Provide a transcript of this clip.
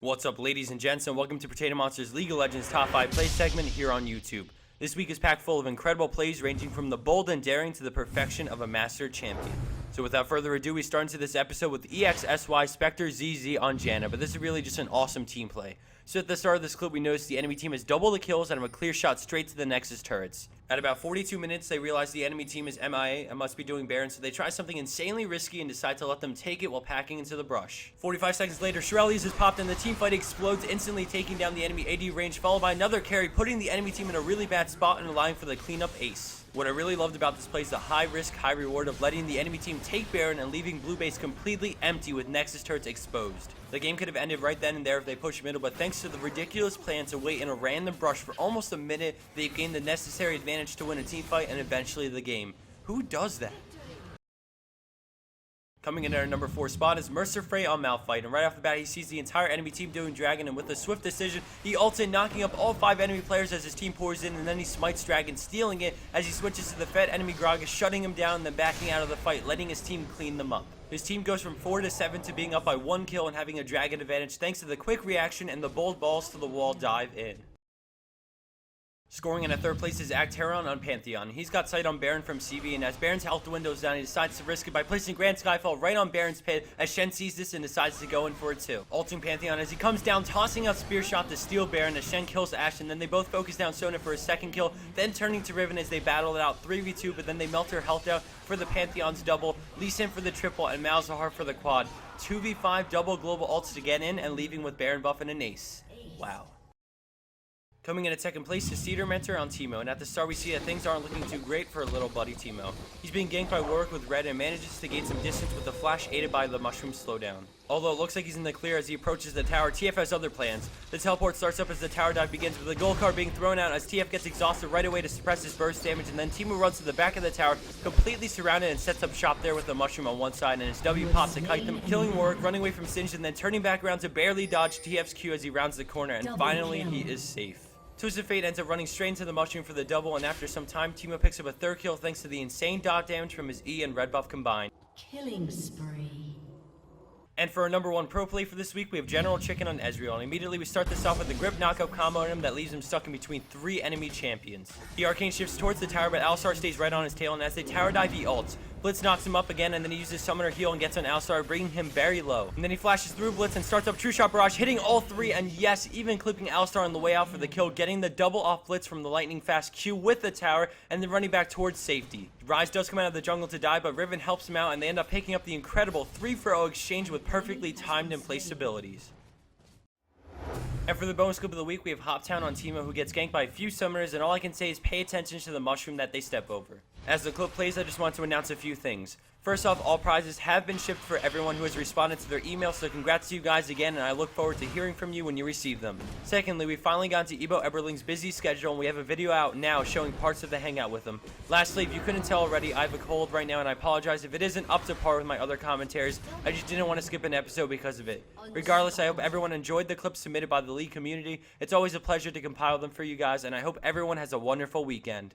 What's up, ladies and gents, and welcome to Potato Monster's League of Legends Top 5 Play segment here on YouTube. This week is packed full of incredible plays ranging from the bold and daring to the perfection of a master champion. So without further ado, we start into this episode with EXSY Spectre ZZ on Janna, but this is really just an awesome team play. So at the start of this clip, we notice the enemy team has double the kills and have a clear shot straight to the Nexus turrets. At about 42 minutes, they realize the enemy team is MIA and must be doing Baron, so they try something insanely risky and decide to let them take it while packing into the brush. 45 seconds later, Shirelles is popped and the team fight explodes, instantly taking down the enemy AD range, followed by another carry, putting the enemy team in a really bad spot and allowing for the cleanup ace. What I really loved about this play is the high risk, high reward of letting the enemy team take Baron and leaving blue base completely empty with Nexus turrets exposed. The game could have ended right then and there if they pushed middle, but thanks to the ridiculous plan to wait in a random brush for almost a minute, they've gained the necessary advantage to win a team fight and eventually the game. Who does that? Coming in at our number 4 spot is Mercer Frey on Malphite, and right off the bat he sees the entire enemy team doing Dragon, and with a swift decision he ults in, knocking up all 5 enemy players as his team pours in, and then he smites Dragon, stealing it as he switches to the Fed. Enemy Gragas shutting him down and then backing out of the fight, letting his team clean them up. His team goes from 4 to 7 to being up by 1 kill and having a Dragon advantage thanks to the quick reaction and the bold balls to the wall dive in. Scoring in at third place is Acteron on Pantheon. He's got sight on Baron from CV, and as Baron's health dwindles down, he decides to risk it by placing Grand Skyfall right on Baron's pit as Shen sees this and decides to go in for it too. Ulting Pantheon as he comes down, tossing out Spear Shot to steal Baron as Shen kills Ashe, and then they both focus down Sona for a second kill, then turning to Riven as they battle it out 3v2, but then they melt her health out for the Pantheon's double, Lee Sin for the triple, and Malzahar for the quad. 2v5 double global ults to get in and leaving with Baron buff and an ace. Wow. Coming in at second place is Cedar Mentor on Teemo, and at the start we see that things aren't looking too great for little buddy Teemo. He's being ganked by Warwick with red and manages to gain some distance with the flash aided by the mushroom slowdown. Although it looks like he's in the clear as he approaches the tower, TF has other plans. The teleport starts up as the tower dive begins, with the gold card being thrown out as TF gets exhausted right away to suppress his burst damage, and then Teemo runs to the back of the tower, completely surrounded, and sets up shop there with the mushroom on one side, and his W pops to kite them, killing Warwick, running away from Singed, and then turning back around to barely dodge TF's Q as he rounds the corner, and finally he is safe. Twisted Fate ends up running straight into the mushroom for the double, and after some time, Teemo picks up a third kill thanks to the insane dot damage from his E and red buff combined. Killing spree. And for our number 1 pro play for this week, we have General Chicken on Ezreal, and immediately we start this off with a grip knockout combo on him that leaves him stuck in between 3 enemy champions. He arcane shifts towards the tower, but Alistar stays right on his tail, and as they tower dive, he ults. Blitz knocks him up again, and then he uses Summoner Heal and gets on Alistar, bringing him very low. And then he flashes through Blitz and starts up True Shot Barrage, hitting all 3, and yes, even clipping Alistar on the way out for the kill, getting the double off Blitz from the lightning fast Q with the tower, and then running back towards safety. Ryze does come out of the jungle to die, but Riven helps him out, and they end up picking up the incredible 3-for-0 exchange with perfectly timed and placed abilities. And for the bonus clip of the week, we have Hoptown on Teemo, who gets ganked by a few summoners, and all I can say is pay attention to the mushroom that they step over. As the clip plays, I just want to announce a few things. First off, all prizes have been shipped for everyone who has responded to their email, so congrats to you guys again, and I look forward to hearing from you when you receive them. Secondly, we finally got to Ebo Eberling's busy schedule, and we have a video out now showing parts of the hangout with him. Lastly, if you couldn't tell already, I have a cold right now, and I apologize if it isn't up to par with my other commentaries. I just didn't want to skip an episode because of it. Regardless, I hope everyone enjoyed the clips submitted by the League community. It's always a pleasure to compile them for you guys, and I hope everyone has a wonderful weekend.